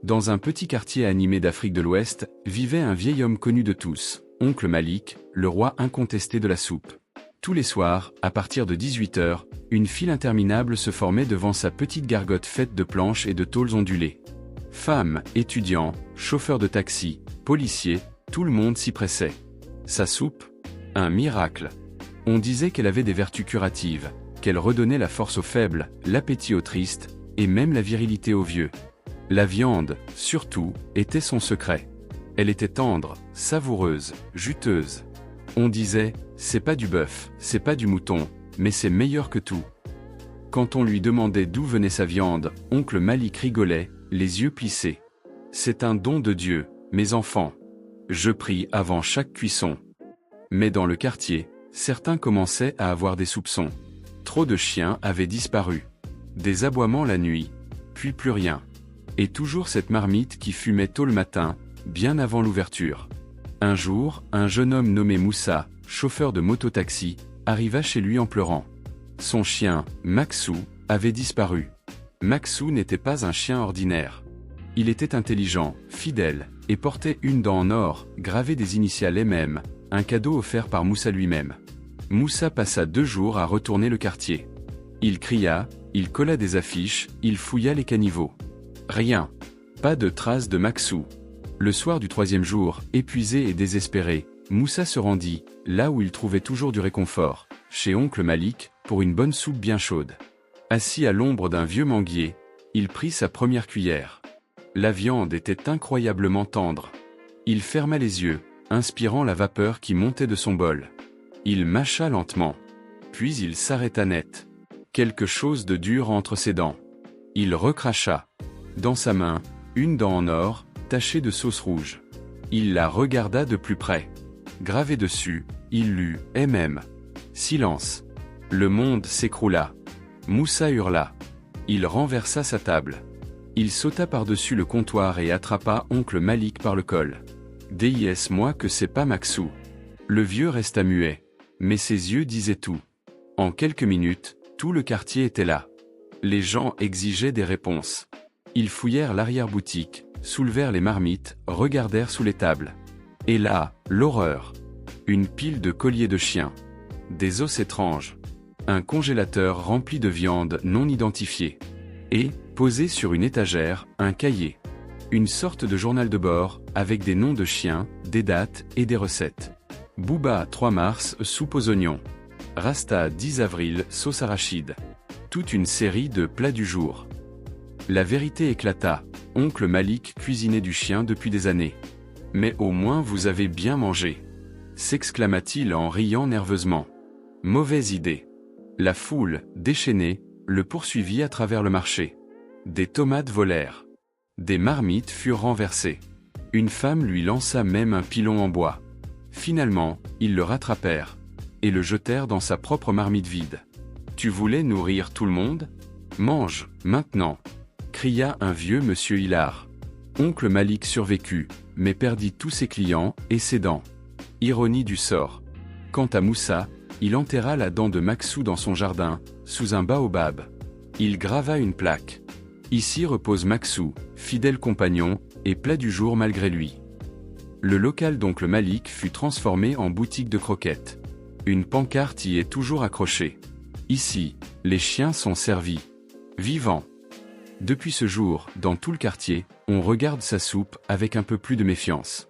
Dans un petit quartier animé d'Afrique de l'Ouest, vivait un vieil homme connu de tous, Oncle Malik, le roi incontesté de la soupe. Tous les soirs, à partir de 18h, une file interminable se formait devant sa petite gargote faite de planches et de tôles ondulées. Femmes, étudiants, chauffeurs de taxi, policiers, tout le monde s'y pressait. Sa soupe? Un miracle. On disait qu'elle avait des vertus curatives, qu'elle redonnait la force aux faibles, l'appétit aux tristes, et même la virilité aux vieux. La viande, surtout, était son secret. Elle était tendre, savoureuse, juteuse. On disait, c'est pas du bœuf, c'est pas du mouton, mais c'est meilleur que tout. Quand on lui demandait d'où venait sa viande, Oncle Malik rigolait, les yeux plissés. C'est un don de Dieu, mes enfants. Je prie avant chaque cuisson. Mais dans le quartier, certains commençaient à avoir des soupçons. Trop de chiens avaient disparu. Des aboiements la nuit, puis plus rien. Et toujours cette marmite qui fumait tôt le matin, bien avant l'ouverture. Un jour, un jeune homme nommé Moussa, chauffeur de mototaxi, arriva chez lui en pleurant. Son chien, Maxou, avait disparu. Maxou n'était pas un chien ordinaire. Il était intelligent, fidèle, et portait une dent en or, gravée des initiales MM, un cadeau offert par Moussa lui-même. Moussa passa 2 jours à retourner le quartier. Il cria, il colla des affiches, il fouilla les caniveaux. Rien. Pas de trace de Maxou. Le soir du 3e jour, épuisé et désespéré, Moussa se rendit, là où il trouvait toujours du réconfort, chez Oncle Malik, pour une bonne soupe bien chaude. Assis à l'ombre d'un vieux manguier, il prit sa première cuillère. La viande était incroyablement tendre. Il ferma les yeux, inspirant la vapeur qui montait de son bol. Il mâcha lentement. Puis il s'arrêta net. Quelque chose de dur entre ses dents. Il recracha. Dans sa main, une dent en or, tachée de sauce rouge. Il la regarda de plus près. Gravé dessus, il lut « MM ». Silence. Le monde s'écroula. Moussa hurla. Il renversa sa table. Il sauta par-dessus le comptoir et attrapa Oncle Malik par le col. « Dis-moi que c'est pas Maxou ». Le vieux resta muet. Mais ses yeux disaient tout. En quelques minutes, tout le quartier était là. Les gens exigeaient des réponses. Ils fouillèrent l'arrière-boutique, soulevèrent les marmites, regardèrent sous les tables. Et là, l'horreur. Une pile de colliers de chiens. Des os étranges. Un congélateur rempli de viande non identifiée. Et, posé sur une étagère, un cahier. Une sorte de journal de bord, avec des noms de chiens, des dates et des recettes. Booba 3 mars, soupe aux oignons. Rasta 10 avril, sauce arachide. Toute une série de plats du jour. La vérité éclata. Oncle Malik cuisinait du chien depuis des années. « Mais au moins vous avez bien mangé !» s'exclama-t-il en riant nerveusement. Mauvaise idée. La foule, déchaînée, le poursuivit à travers le marché. Des tomates volèrent. Des marmites furent renversées. Une femme lui lança même un pilon en bois. Finalement, ils le rattrapèrent. Et le jetèrent dans sa propre marmite vide. « Tu voulais nourrir tout le monde ? Mange, maintenant !» cria un vieux monsieur hilar. Oncle Malik survécut, mais perdit tous ses clients et ses dents. Ironie du sort. Quant à Moussa, il enterra la dent de Maxou dans son jardin, sous un baobab. Il grava une plaque. Ici repose Maxou, fidèle compagnon, et plat du jour malgré lui. Le local d'Oncle Malik fut transformé en boutique de croquettes. Une pancarte y est toujours accrochée. Ici, les chiens sont servis. Vivants. Depuis ce jour, dans tout le quartier, on regarde sa soupe avec un peu plus de méfiance.